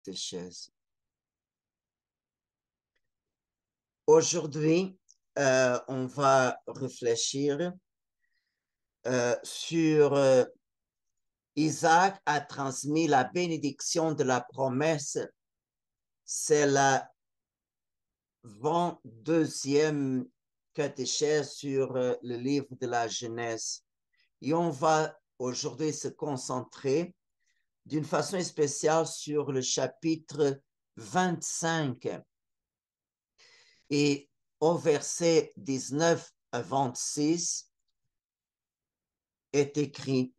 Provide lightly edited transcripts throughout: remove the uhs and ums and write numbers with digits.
Tes chaises. Aujourd'hui, on va réfléchir sur Isaac a transmis la bénédiction de la promesse. C'est la 22e catéchèse sur le livre de la Genèse. Et on va aujourd'hui se concentrer d'une façon spéciale sur le chapitre 25. Et au verset 19 à 26 est écrit: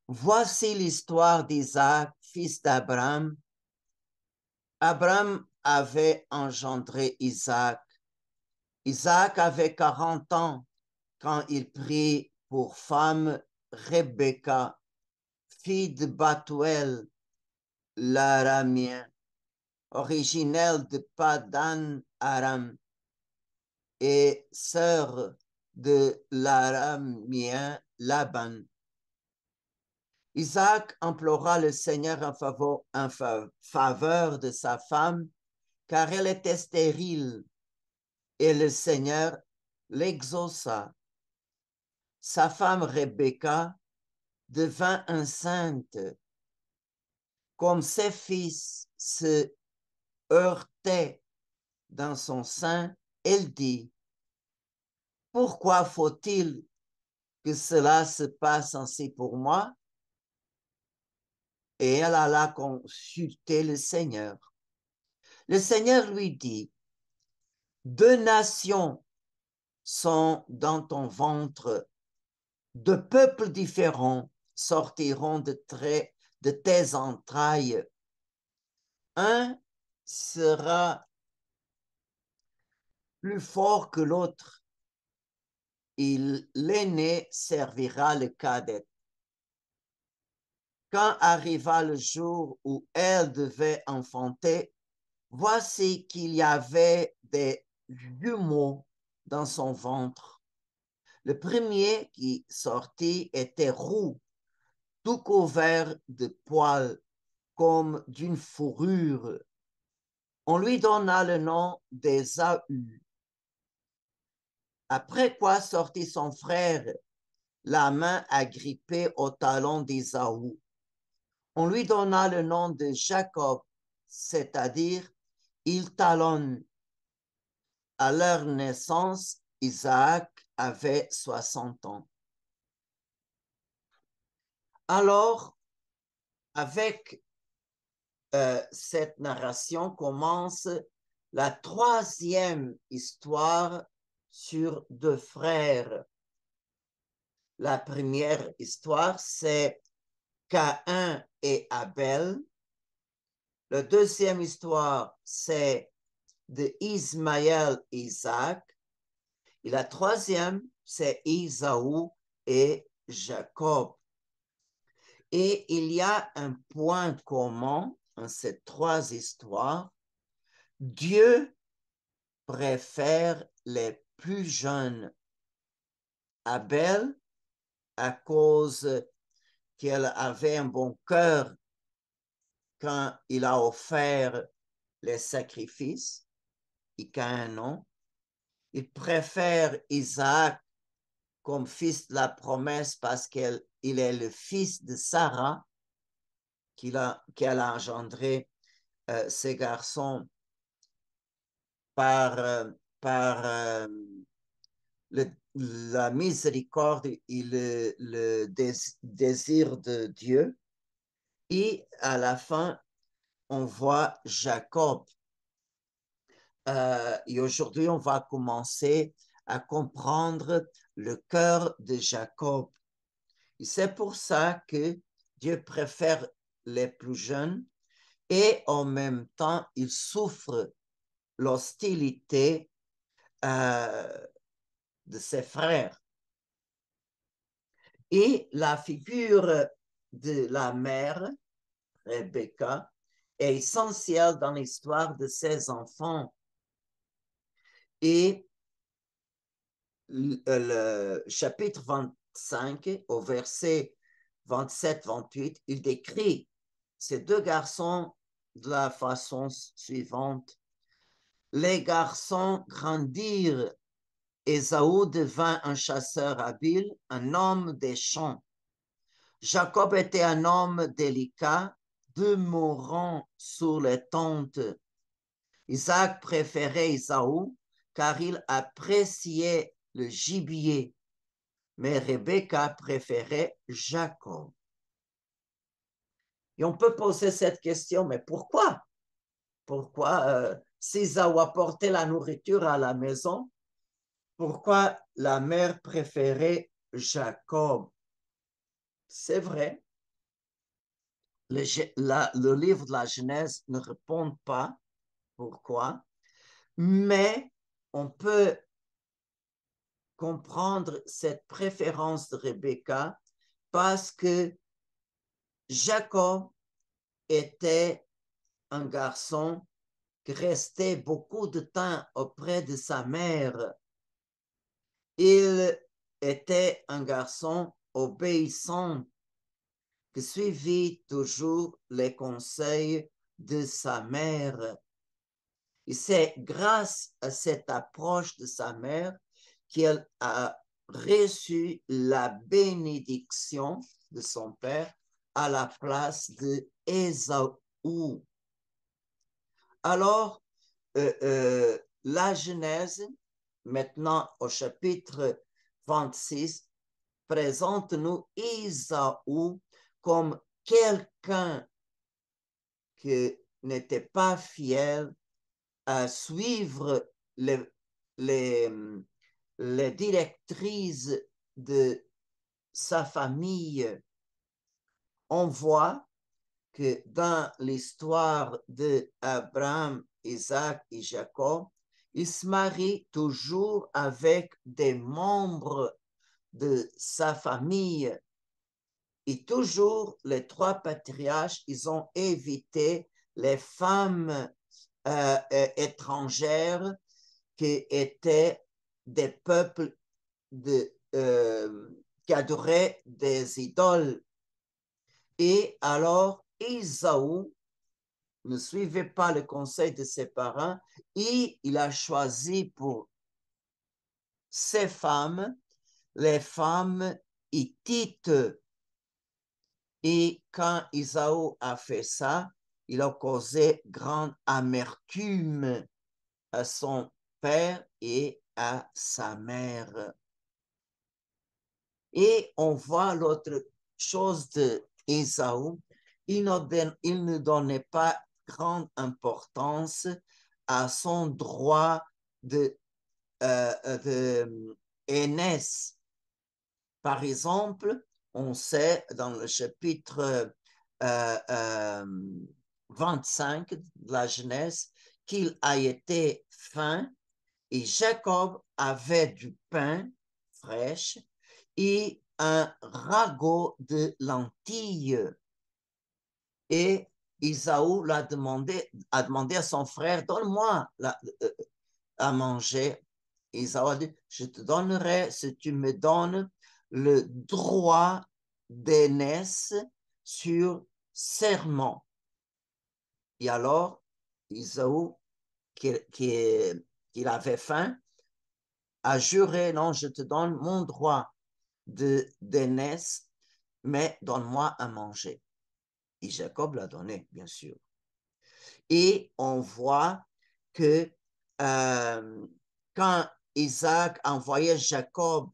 Voici l'histoire d'Isaac, fils d'Abraham. Abraham avait engendré Isaac. Isaac avait 40 ans quand il prit pour femme Rebecca, fille de Bathuel, l'Aramien, originelle de Padan Aram et sœur de l'Aramien Laban. Isaac implora le Seigneur en faveur de sa femme, car elle était stérile, et le Seigneur l'exauça. Sa femme Rebecca devint enceinte. Comme ses fils se heurtaient dans son sein, elle dit: Pourquoi faut-il que cela se passe ainsi pour moi? Et elle alla consulter le Seigneur. Le Seigneur lui dit: Deux nations sont dans ton ventre, deux peuples différents sortiront de tes entrailles. Un sera plus fort que l'autre, et l'aîné servira le cadet. Quand arriva le jour où elle devait enfanter, voici qu'il y avait des jumeaux dans son ventre. Le premier qui sortit était roux, tout couvert de poils, comme d'une fourrure. On lui donna le nom d'Ésaü. Après quoi sortit son frère, la main agrippée au talon d'Ésaü. On lui donna le nom de Jacob, c'est-à-dire il talonne. À leur naissance, Isaac avait 60 ans. Alors, avec cette narration commence la troisième histoire sur deux frères. La première histoire, c'est Caïn et Abel. La deuxième histoire, c'est de Ismaël et Isaac. Et la troisième, c'est Isaou et Jacob. Et il y a un point commun en ces trois histoires. Dieu préfère les plus jeunes. Abel, à cause qu'elle avait un bon cœur quand il a offert les sacrifices, et Caïn non. Il préfère Isaac comme fils de la promesse parce qu'il est le fils de Sarah, qu'elle a engendré ces garçons par, la miséricorde et le désir de Dieu. Et à la fin, on voit Jacob. Et aujourd'hui, on va commencer à comprendre le cœur de Jacob. Et c'est pour ça que Dieu préfère les plus jeunes et en même temps, il souffre l'hostilité de ses frères. Et la figure de la mère, Rebecca, est essentielle dans l'histoire de ses enfants. Et le chapitre 25, au verset 27-28, il décrit ces deux garçons de la façon suivante. Les garçons grandirent. Ésaü devint un chasseur habile, un homme des champs. Jacob était un homme délicat, demeurant sur les tentes. Isaac préférait Ésaü car il appréciait le gibier, mais Rebecca préférait Jacob. Et on peut poser cette question, mais pourquoi? Pourquoi, si Ésaü apportait la nourriture à la maison, pourquoi la mère préférait Jacob? C'est vrai, le livre de la Genèse ne répond pas pourquoi, mais on peut comprendre cette préférence de Rebecca parce que Jacob était un garçon qui restait beaucoup de temps auprès de sa mère. Il était un garçon obéissant qui suivit toujours les conseils de sa mère. Et c'est grâce à cette approche de sa mère qu'elle a reçu la bénédiction de son père à la place de Ésaü. Alors, la Genèse, maintenant au chapitre 26, présente-nous Ésaü comme quelqu'un qui n'était pas fier à suivre les, les directrices de sa famille. On voit que dans l'histoire d'Abraham, Isaac et Jacob, ils se marient toujours avec des membres de sa famille. Et toujours, les trois patriarches, ils ont évité les femmes étrangères qui étaient des peuples qui adoraient des idoles. Et alors, Ésaü ne suivait pas le conseil de ses parents et il a choisi pour ses femmes les femmes hittites. Et quand Ésaü a fait ça, il a causé grande amertume à son père et à sa mère. Et on voit l'autre chose d'Ésaü, il ne donnait pas grande importance à son droit de aînesse. Par exemple, on sait dans le chapitre 25 de la Genèse qu'il a été faim et Jacob avait du pain fraîche et un ragot de lentilles. Et Ésaü a demandé à son frère, donne-moi à manger. Ésaü a dit, je te donnerai si tu me donnes le droit d'aînesse sur serment. Et alors, Ésaü, qui avait faim, a juré, non, je te donne mon droit d'aînesse, mais donne-moi à manger. Et Jacob l'a donné, bien sûr. Et on voit que quand Isaac envoyait Jacob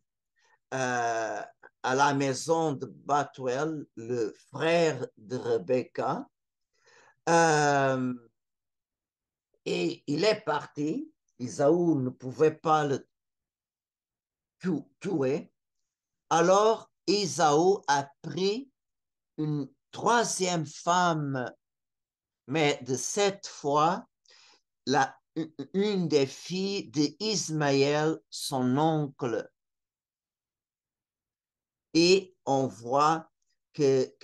à la maison de Bathuel, le frère de Rebecca, et il est parti. Ésaü ne pouvait pas le tuer. Alors, Ésaü a pris une troisième femme, mais de cette fois, une des filles d'Ismaël, son oncle. Et on voit que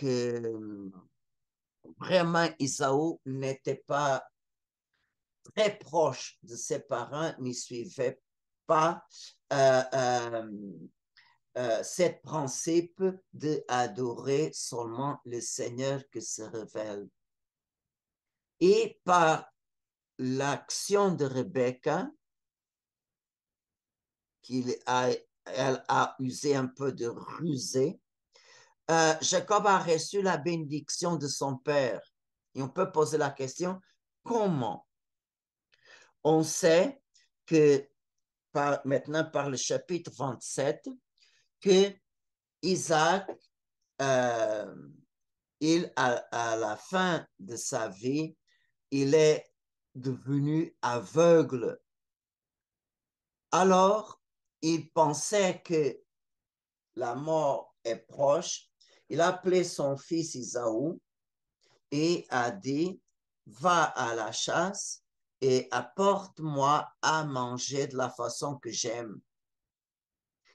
vraiment Ésaü n'était pas très proche de ses parents, n'y suivait pas cet principe d'adorer seulement le Seigneur qui se révèle. Et par l'action de Rebecca, elle a usé un peu de rusée, Jacob a reçu la bénédiction de son père. Et on peut poser la question, comment? On sait que maintenant par le chapitre 27, que Isaac, à la fin de sa vie, il est devenu aveugle. Alors, il pensait que la mort est proche. Il a appelé son fils Isaou et a dit, va à la chasse et apporte-moi à manger de la façon que j'aime.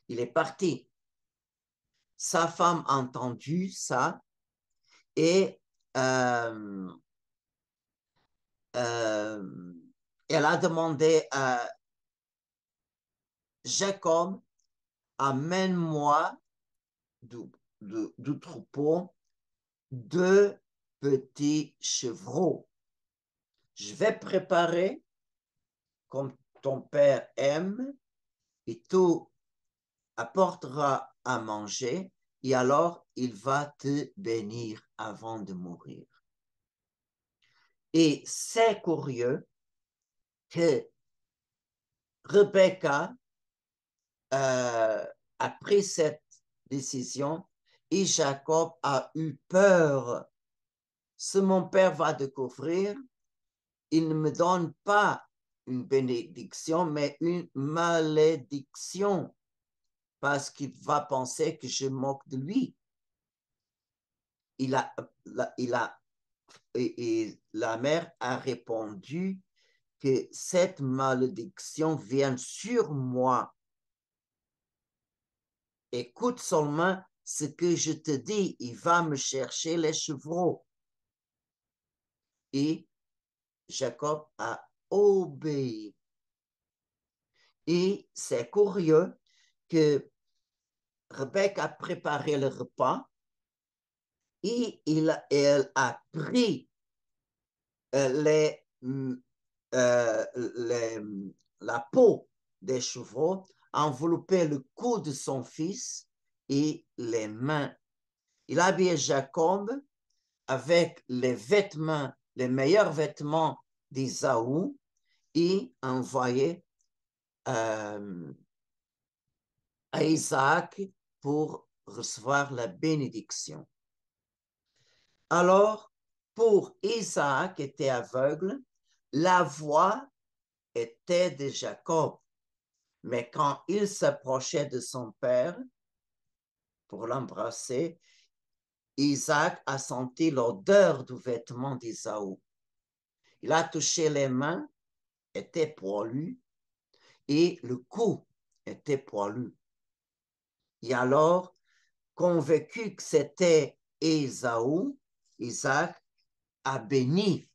Il est parti. Sa femme a entendu ça et elle a demandé à Jacob, amène-moi du troupeau 2 petits chevreaux. Je vais préparer comme ton père aime et tu apporteras à manger et alors il va te bénir avant de mourir. Et c'est curieux que Rebecca a pris cette décision et Jacob a eu peur. Si mon père va découvrir, il ne me donne pas une bénédiction, mais une malédiction, parce qu'il va penser que je moque de lui. Et la mère a répondu que cette malédiction vient sur moi. Écoute seulement ce que je te dis, il va me chercher les chevreaux. Et Jacob a obéi. Et c'est curieux que Rebecca a préparé le repas et elle a pris la peau des chevreaux, enveloppé le cou de son fils et les mains. Il a habillé Jacob avec les vêtements, les meilleurs vêtements d'Ésaü et envoyé à Isaac pour recevoir la bénédiction. Alors, pour Isaac qui était aveugle, la voix était de Jacob. Mais quand il s'approchait de son père pour l'embrasser, Isaac a senti l'odeur du vêtement d'Ésaü. Il a touché les mains, était poilu, et le cou était poilu. Et alors, convaincu que c'était Ésaü, Isaac a béni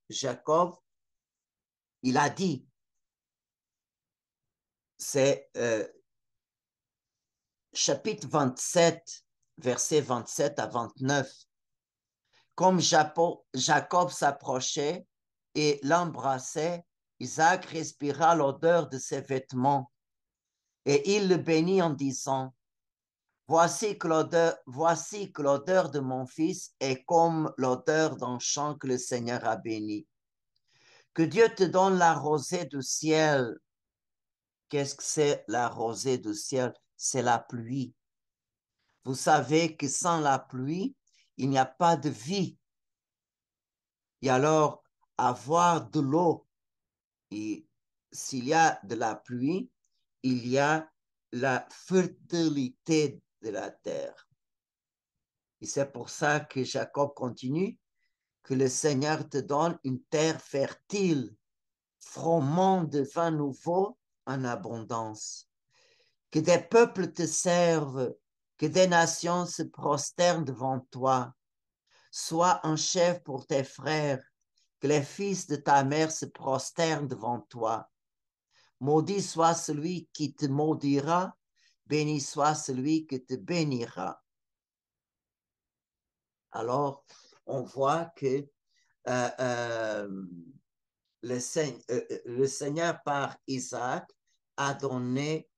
Jacob. Il a dit, c'est chapitre 27, versets 27 à 29. Comme Jacob s'approchait et l'embrassait, Isaac respira l'odeur de ses vêtements et il le bénit en disant, voici que l'odeur de mon fils est comme l'odeur d'un champ que le Seigneur a béni. Que Dieu te donne la rosée du ciel. Qu'est-ce que c'est la rosée du ciel? C'est la pluie. Vous savez que sans la pluie, il n'y a pas de vie. Et alors, avoir de l'eau, et s'il y a de la pluie, il y a la fertilité de la terre. Et c'est pour ça que Jacob continue, que le Seigneur te donne une terre fertile, froment de vin nouveau en abondance. Que des peuples te servent, que des nations se prosternent devant toi. Sois un chef pour tes frères, que les fils de ta mère se prosternent devant toi. Maudit soit celui qui te maudira, béni soit celui qui te bénira. Alors, on voit que le Seigneur, par Isaac, a donné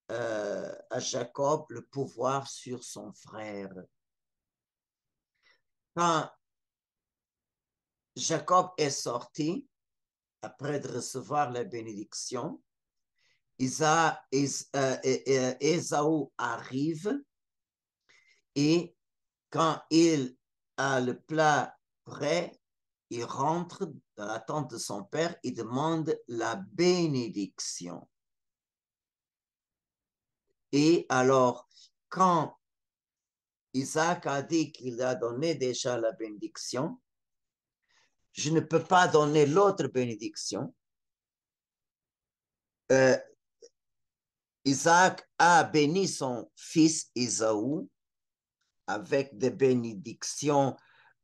à Jacob le pouvoir sur son frère. Quand Jacob est sorti, après de recevoir la bénédiction, Ésaü arrive et quand il a le plat prêt, il rentre dans la tente de son père et demande la bénédiction. Et alors, quand Isaac a dit qu'il a donné déjà la bénédiction, je ne peux pas donner l'autre bénédiction. Isaac a béni son fils Ésaü avec des bénédictions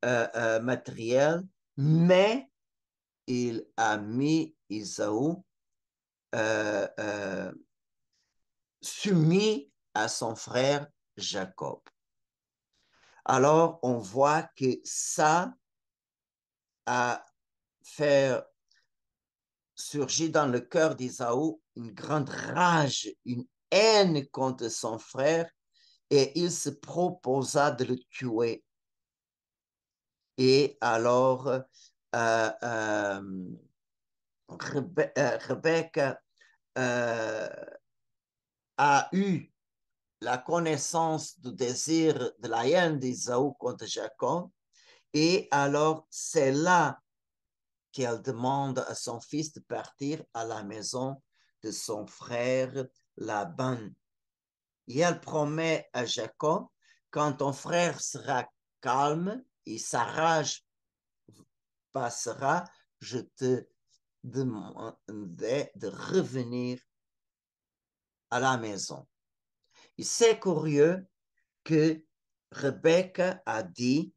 matérielles, mais il a mis Ésaü soumis à son frère Jacob. Alors, on voit que ça a fait surgir dans le cœur d'Ésaü une grande rage, une haine contre son frère, et il se proposa de le tuer. Et alors, Rebecca a eu la connaissance du désir de la haine d'Ésaü contre Jacob, et alors c'est là qu'elle demande à son fils de partir à la maison de son frère Laban. Et elle promet à Jacob, quand ton frère sera calme et sa rage passera, je te demandais de revenir à la maison. Et c'est curieux que Rebecca a dit,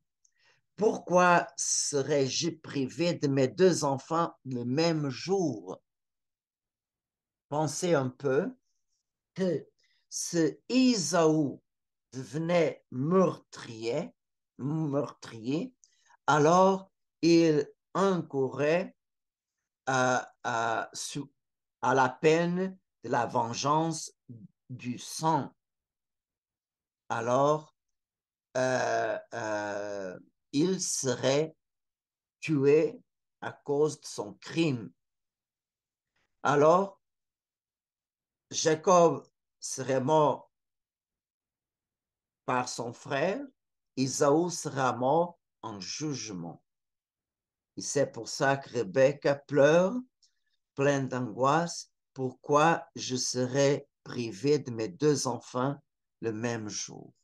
pourquoi serais-je privé de mes deux enfants le même jour? Pensez un peu que ce Ésaü devenait meurtrier, alors il incourait à la peine de la vengeance du sang. Alors, il serait tué à cause de son crime. Alors, Jacob serait mort par son frère, Ésaü sera mort en jugement. Et c'est pour ça que Rebecca pleure, pleine d'angoisse, pourquoi je serai privée de mes deux enfants le même jour.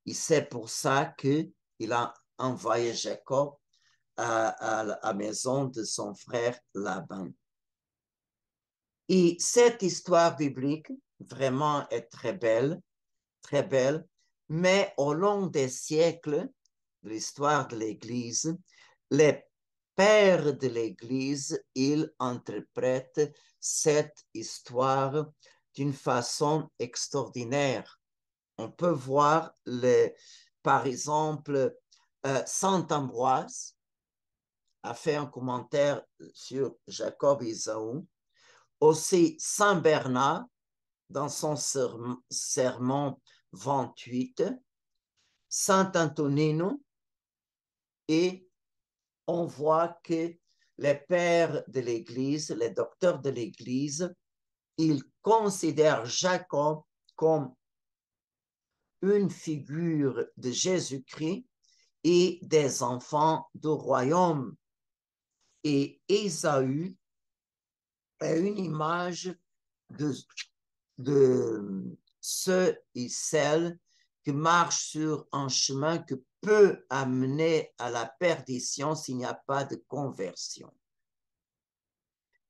Et c'est pour ça qu'il a envoyé Jacob à la maison de son frère Laban. Et cette histoire biblique vraiment est très belle, mais au long des siècles de l'histoire de l'Église, les pères de l'Église, ils interprètent cette histoire d'une façon extraordinaire. On peut voir, par exemple, Saint Ambroise a fait un commentaire sur Jacob et Ésaü. Aussi, Saint Bernard, dans son sermon 28, Saint Antonino, et on voit que les pères de l'Église, les docteurs de l'Église, ils considèrent Jacob comme une figure de Jésus-Christ et des enfants du royaume. Et Ésaü est une image de ceux et celles qui marchent sur un chemin que peut amener à la perdition s'il n'y a pas de conversion.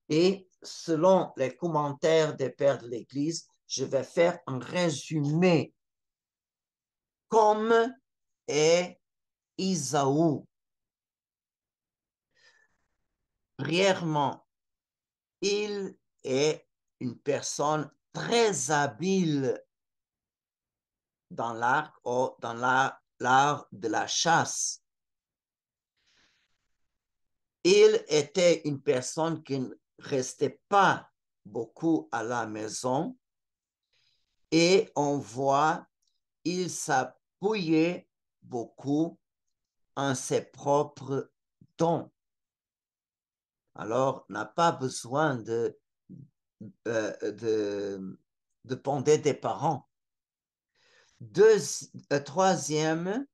Et selon les commentaires des pères de l'Église, je vais faire un résumé. Comme est Ésaü. Brièvement, il est une personne très habile dans l'art ou dans l'art de la chasse. Il était une personne qui ne restait pas beaucoup à la maison et on voit, il s'appuyait beaucoup en ses propres dons. Alors, n'a pas besoin dépendait des parents. Troisième,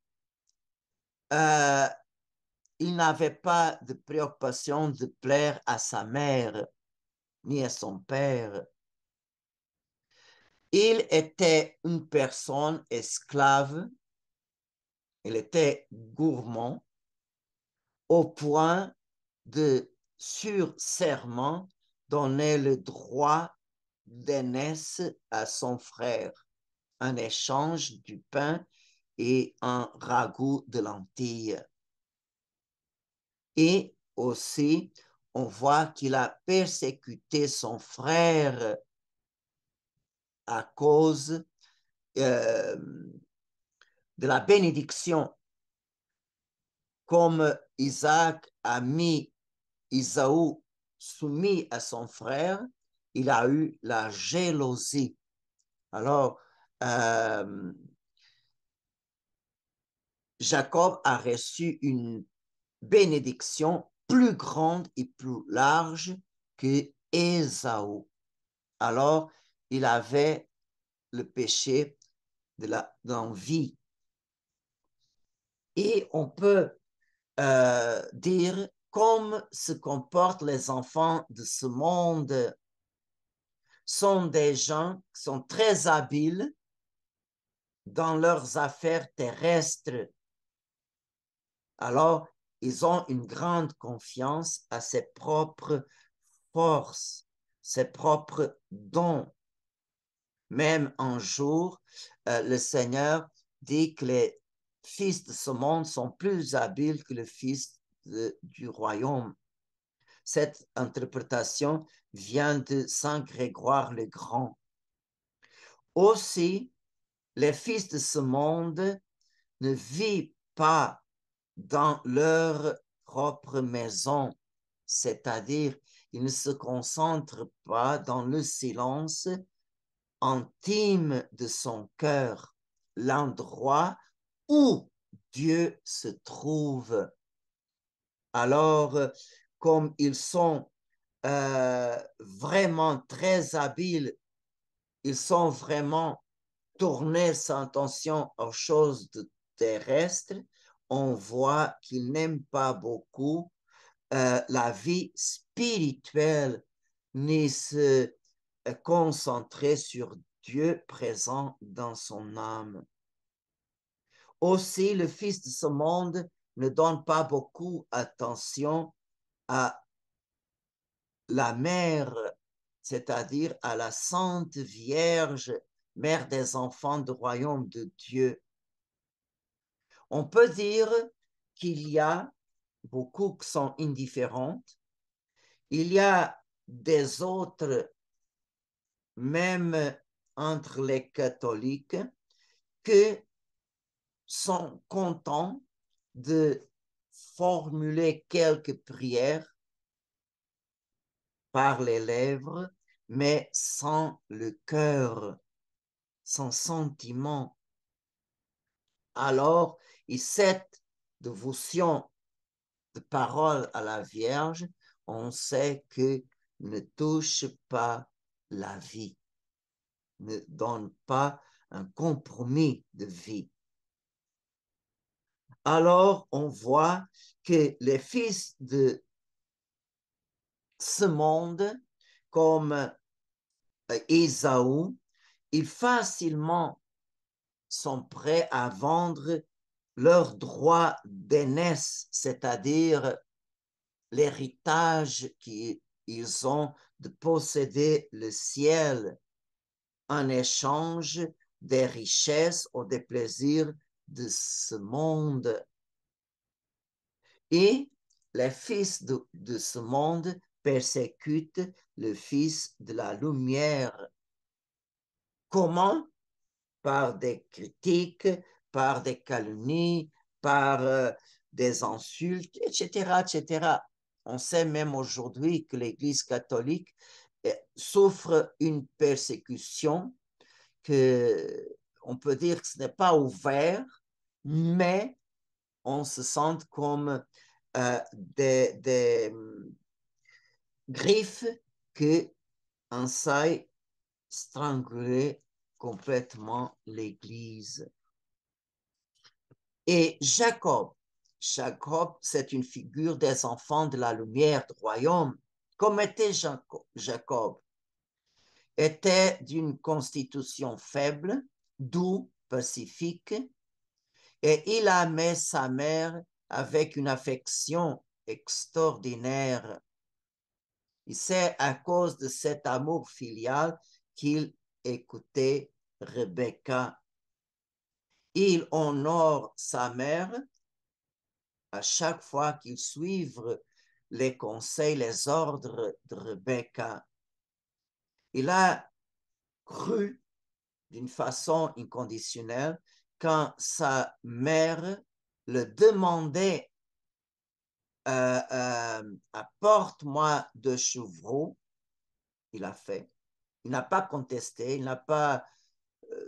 euh, il n'avait pas de préoccupation de plaire à sa mère ni à son père. Il était une personne esclave, il était gourmand au point de, sur serment, donner le droit d'aînesse à son frère en échange du pain et un ragoût de lentilles. Et aussi, on voit qu'il a persécuté son frère à cause de la bénédiction. Comme Isaac a mis Isaou soumis à son frère, il a eu la jalousie. Alors, Jacob a reçu une bénédiction plus grande et plus large que Ésaü. Alors, il avait le péché de l'envie. Et on peut dire comme se comportent les enfants de ce monde sont des gens qui sont très habiles dans leurs affaires terrestres. Alors, ils ont une grande confiance à ses propres forces, ses propres dons. Même un jour, le Seigneur dit que les fils de ce monde sont plus habiles que les fils du royaume. Cette interprétation vient de Saint Grégoire le Grand. Aussi, les fils de ce monde ne vivent pas dans leur propre maison, c'est-à-dire ils ne se concentrent pas dans le silence intime de son cœur, l'endroit où Dieu se trouve. Alors, comme ils sont vraiment très habiles, ils sont vraiment tournés sans attention aux choses terrestres, on voit qu'ils n'aiment pas beaucoup la vie spirituelle ni se concentrer sur Dieu présent dans son âme. Aussi, le Fils de ce monde ne donne pas beaucoup attention à la mère, c'est-à-dire à la Sainte Vierge, mère des enfants du royaume de Dieu. On peut dire qu'il y a beaucoup qui sont indifférentes. Il y a des autres, même entre les catholiques, qui sont contents de formuler quelques prières par les lèvres, mais sans le cœur, sans sentiment. Alors, et cette dévotion de parole à la Vierge, on sait que ne touche pas la vie, ne donne pas un compromis de vie. Alors, on voit que les fils de ce monde, comme Ésaü, ils facilement sont prêts à vendre leur droit d'aînesse, c'est-à-dire l'héritage qu'ils ont de posséder le ciel en échange des richesses ou des plaisirs de ce monde. Et les fils de ce monde persécutent le fils de la lumière. Comment? Par des critiques, par des calomnies, par des insultes, etc., etc. On sait même aujourd'hui que l'Église catholique souffre une persécution que on peut dire que ce n'est pas ouvert, mais on se sent comme des griffes que enseignent stranguler complètement l'Église. Et Jacob, c'est une figure des enfants de la lumière du royaume. Comme était Jacob, était d'une constitution faible, doux, pacifique, et il aimait sa mère avec une affection extraordinaire. Et c'est à cause de cet amour filial qu'il écoutait Rebecca. Il honore sa mère à chaque fois qu'il suit les conseils, les ordres de Rebecca. Il a cru d'une façon inconditionnelle quand sa mère le demandait apporte-moi 2 chevreaux, il a fait. Il n'a pas contesté, il n'a pas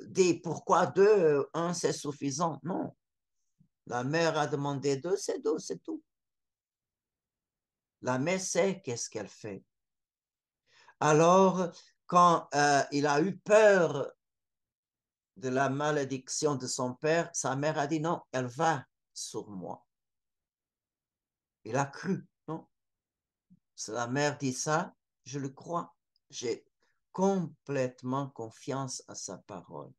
dit pourquoi 2, 1 c'est suffisant. Non, la mère a demandé 2, c'est 2, c'est tout. La mère sait qu'est-ce qu'elle fait. Alors, quand il a eu peur de la malédiction de son père, sa mère a dit non, elle va sur moi. Il a cru, non? Si la mère dit ça, je le crois. J'ai complètement confiance à sa parole.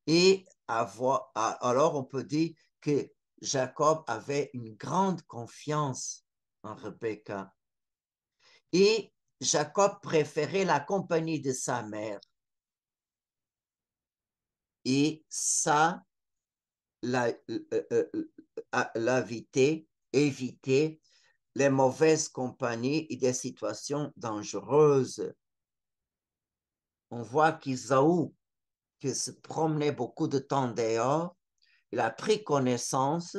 Et alors on peut dire que Jacob avait une grande confiance en Rebecca. Et Jacob préférait la compagnie de sa mère. Et ça éviter les mauvaises compagnies et des situations dangereuses. On voit qu'Isaou, qui se promenait beaucoup de temps dehors, il a pris connaissance,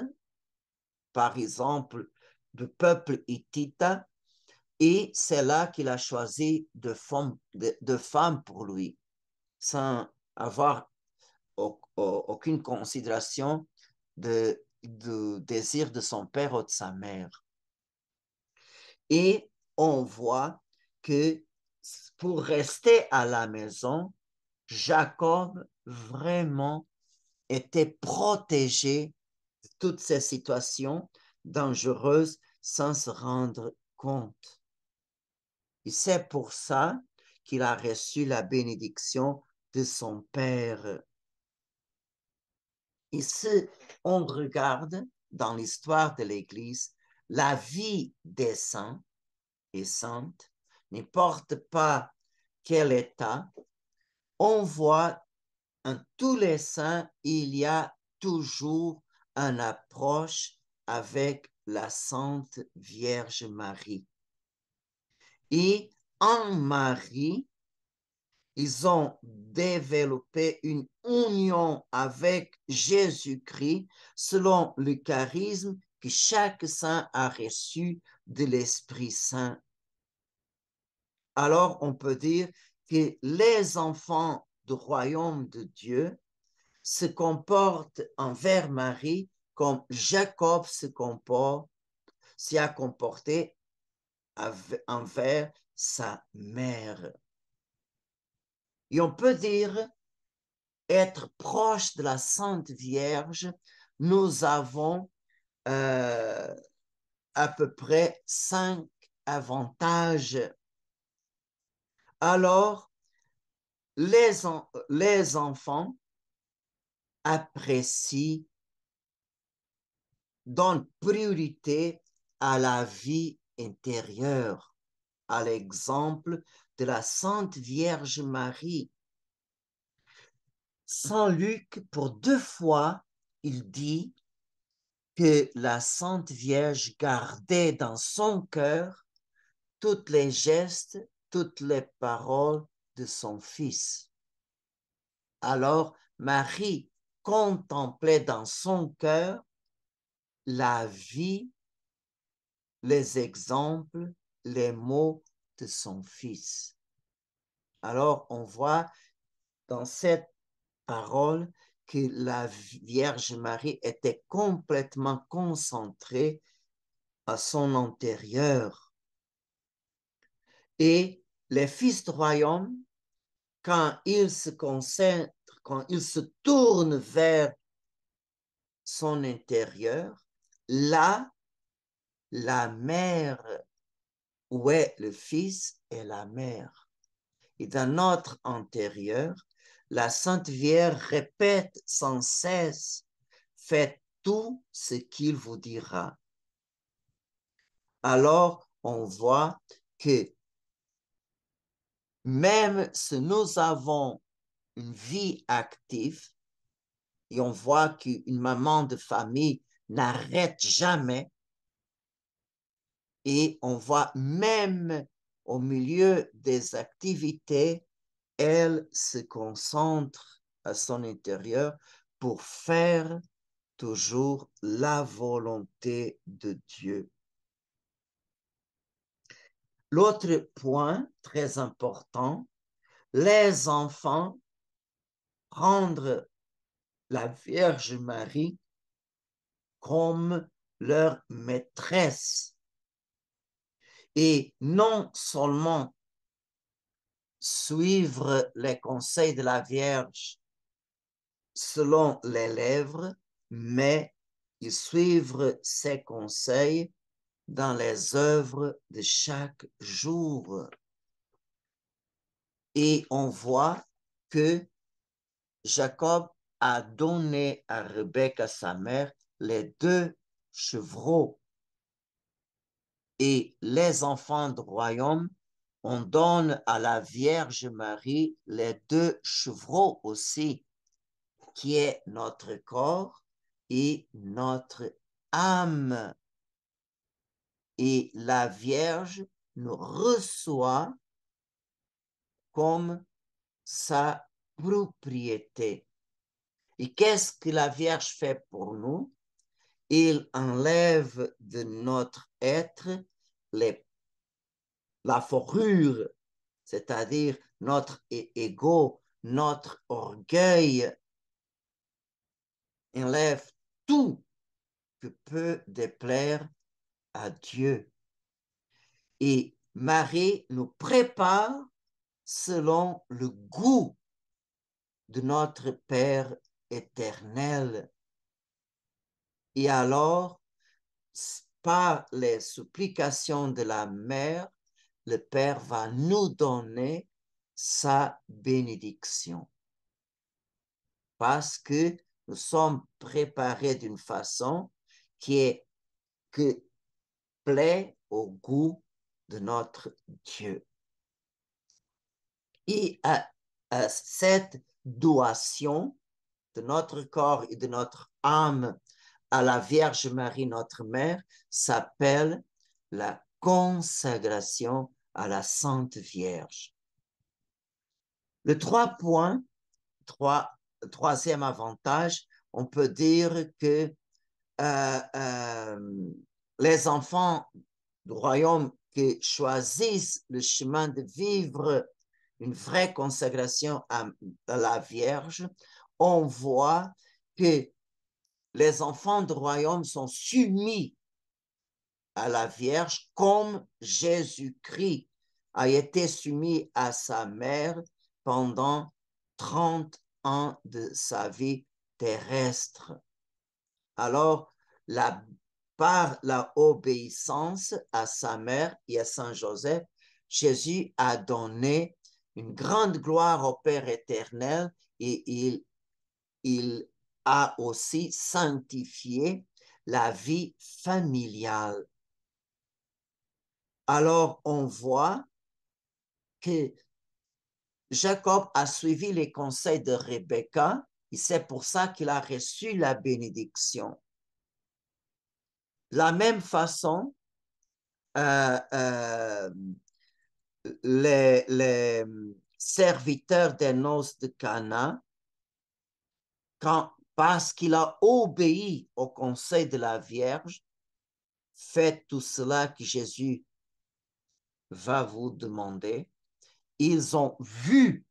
par exemple, du peuple hittite, et c'est là qu'il a choisi de femmes pour lui, sans avoir aucune considération du désir de son père ou de sa mère. Et on voit que pour rester à la maison, Jacob vraiment était protégé de toutes ces situations dangereuses sans se rendre compte. Et c'est pour ça qu'il a reçu la bénédiction de son père. Et si on regarde dans l'histoire de l'Église, la vie des saints et saintes, n'importe pas quel état, on voit en tous les saints, il y a toujours une approche avec la Sainte Vierge Marie. Et en Marie, ils ont développé une union avec Jésus-Christ selon le charisme que chaque saint a reçu de l'Esprit Saint. Alors, on peut dire que les enfants du royaume de Dieu se comportent envers Marie comme Jacob s'y a comporté envers sa mère. Et on peut dire être proche de la Sainte Vierge, nous avons à peu près 5 avantages. Alors, les enfants apprécient, donnent priorité à la vie intérieure, à l'exemple de la Sainte Vierge Marie. Saint Luc, pour 2 fois, il dit que la Sainte Vierge gardait dans son cœur tous les gestes, toutes les paroles de son Fils. Alors Marie contemplait dans son cœur la vie, les exemples, les mots de son fils. Alors on voit dans cette parole que la Vierge Marie était complètement concentrée à son intérieur. Et les fils du royaume, quand ils se concentrent, quand ils se tournent vers son intérieur, là, la mère, où est le fils, est la mère. Et dans notre intérieur, la Sainte Vierge répète sans cesse, faites tout ce qu'il vous dira. Alors, on voit que même si nous avons une vie active, et on voit qu'une maman de famille n'arrête jamais, et on voit même au milieu des activités, elle se concentre à son intérieur pour faire toujours la volonté de Dieu. L'autre point très important, les enfants prendre la Vierge Marie comme leur maîtresse et non seulement suivre les conseils de la Vierge selon les lèvres, mais suivre ses conseils dans les œuvres de chaque jour. Et on voit que Jacob a donné à Rebecca, sa mère, les 2 chevreaux. Et les enfants du royaume, on donne à la Vierge Marie les 2 chevreaux aussi, qui est notre corps et notre âme. Et la Vierge nous reçoit comme sa propriété. Et qu'est-ce que la Vierge fait pour nous? Il enlève de notre être la fourrure, c'est-à-dire notre ego, notre orgueil, enlève tout que peut déplaire à Dieu. Et Marie nous prépare selon le goût de notre Père éternel. Et alors, par les supplications de la mère, le Père va nous donner sa bénédiction. Parce que nous sommes préparés d'une façon que plaît au goût de notre Dieu. Et à cette doation de notre corps et de notre âme à la Vierge Marie, notre Mère, s'appelle la consagration à la Sainte Vierge. Le troisième avantage, on peut dire que les enfants du royaume qui choisissent le chemin de vivre une vraie consagration à la Vierge, on voit que les enfants du royaume sont soumis à la Vierge comme Jésus-Christ a été soumis à sa mère pendant 30 ans de sa vie terrestre. Alors, par la obéissance à sa mère et à Saint Joseph, Jésus a donné une grande gloire au Père éternel et il a aussi sanctifié la vie familiale. Alors, on voit que Jacob a suivi les conseils de Rebecca et c'est pour ça qu'il a reçu la bénédiction. De la même façon, les serviteurs des noces de Cana parce qu'il a obéi au conseil de la Vierge, faites tout cela que Jésus va vous demander. Ils ont vu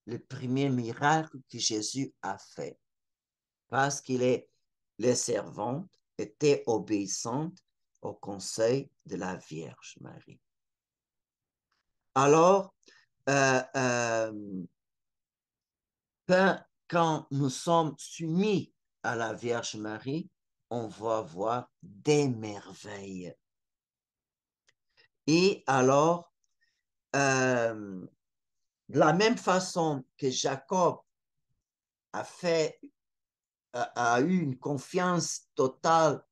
le premier miracle que Jésus a fait parce que les servantes étaient obéissantes au conseil de la Vierge Marie. Alors, euh, euh, quand nous sommes soumis à la Vierge Marie, on va voir des merveilles. Et alors, de la même façon que Jacob a eu une confiance totale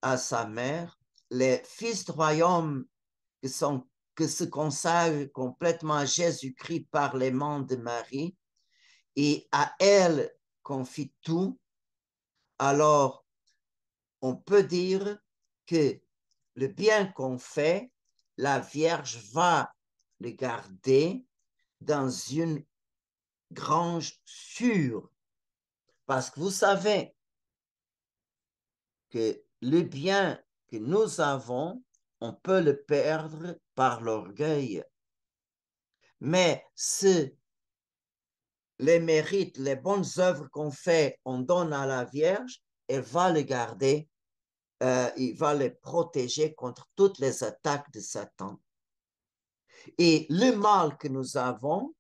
à sa mère, les fils du royaume que se consacrent complètement à Jésus-Christ par les mains de Marie et à elle confie tout, alors on peut dire que le bien qu'on fait, la Vierge va le garder dans une grange sûre. Parce que vous savez que le bien que nous avons, on peut le perdre par l'orgueil. Mais si les mérites, les bonnes œuvres qu'on fait, on donne à la Vierge, elle va le garder, il va les protéger contre toutes les attaques de Satan. Et le mal que nous avons,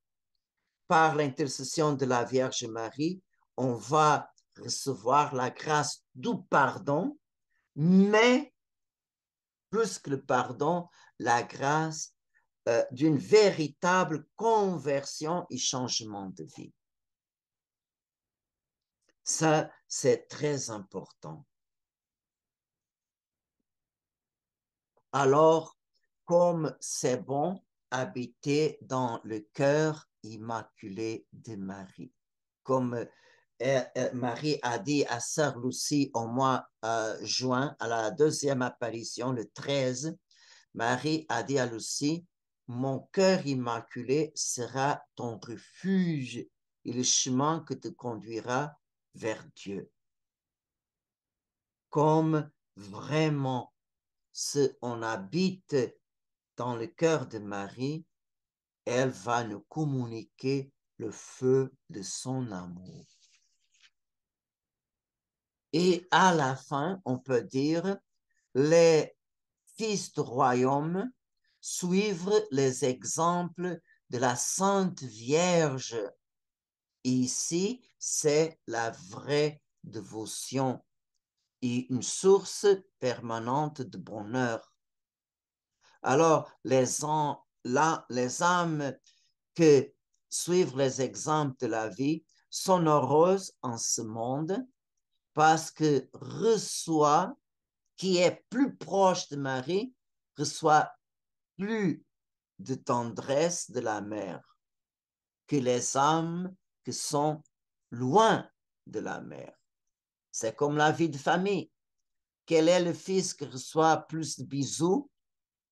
par l'intercession de la Vierge Marie, on va recevoir la grâce du pardon, mais plus que le pardon, la grâce d'une véritable conversion et changement de vie. Ça, c'est très important. Alors, comme c'est bon habiter dans le cœur immaculé de Marie. Comme Marie a dit à Sœur Lucie au mois juin, à la deuxième apparition, le 13, Marie a dit à Lucie, mon cœur immaculé sera ton refuge et le chemin que te conduira vers Dieu. Comme vraiment, si on habite dans le cœur de Marie, elle va nous communiquer le feu de son amour. Et à la fin, on peut dire, les fils du royaume suivre les exemples de la Sainte Vierge. Et ici, c'est la vraie dévotion et une source permanente de bonheur. Alors, les âmes que suivent les exemples de la vie sont heureuses en ce monde parce que reçoit, qui est plus proche de Marie, reçoit plus de tendresse de la mère que les âmes qui sont loin de la mère. C'est comme la vie de famille. Quel est le fils qui reçoit plus de bisous?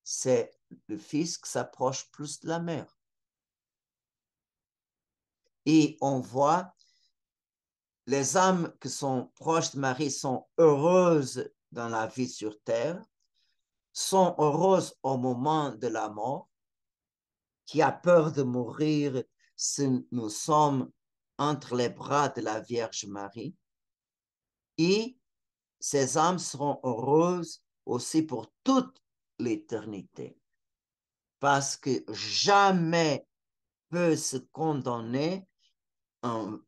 C'est le fils qui s'approche plus de la mère. Et on voit les âmes qui sont proches de Marie sont heureuses dans la vie sur terre, sont heureuses au moment de la mort, qui a peur de mourir si nous sommes entre les bras de la Vierge Marie. Et ces âmes seront heureuses aussi pour toute l'éternité. Parce que jamais peut se condamner un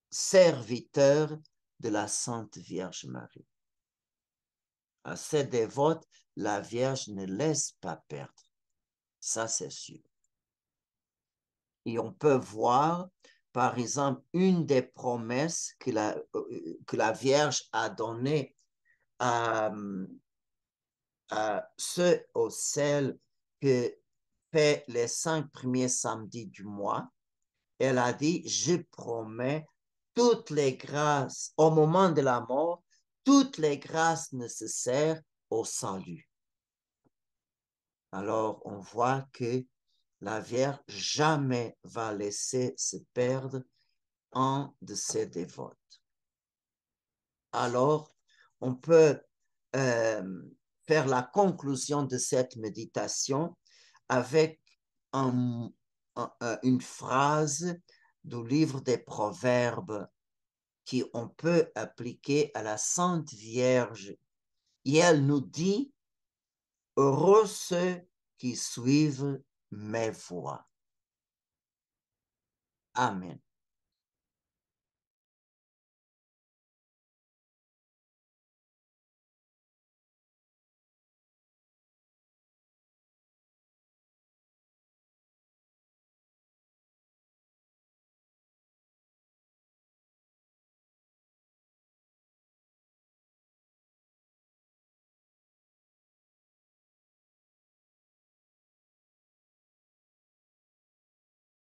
serviteur de la Sainte Vierge Marie. À ces dévotes, la Vierge ne laisse pas perdre. Ça, c'est sûr. Et on peut voir, par exemple, une des promesses que la Vierge a données à ceux ou celles que fait les 5 premiers samedis du mois. Elle a dit, je promets toutes les grâces au moment de la mort, toutes les grâces nécessaires au salut. Alors, on voit que la Vierge jamais va laisser se perdre un de ses dévotes. Alors, on peut faire la conclusion de cette méditation avec une phrase du livre des Proverbes qu'on peut appliquer à la Sainte Vierge. Et elle nous dit, heureux ceux qui suivent mes voies. Amen.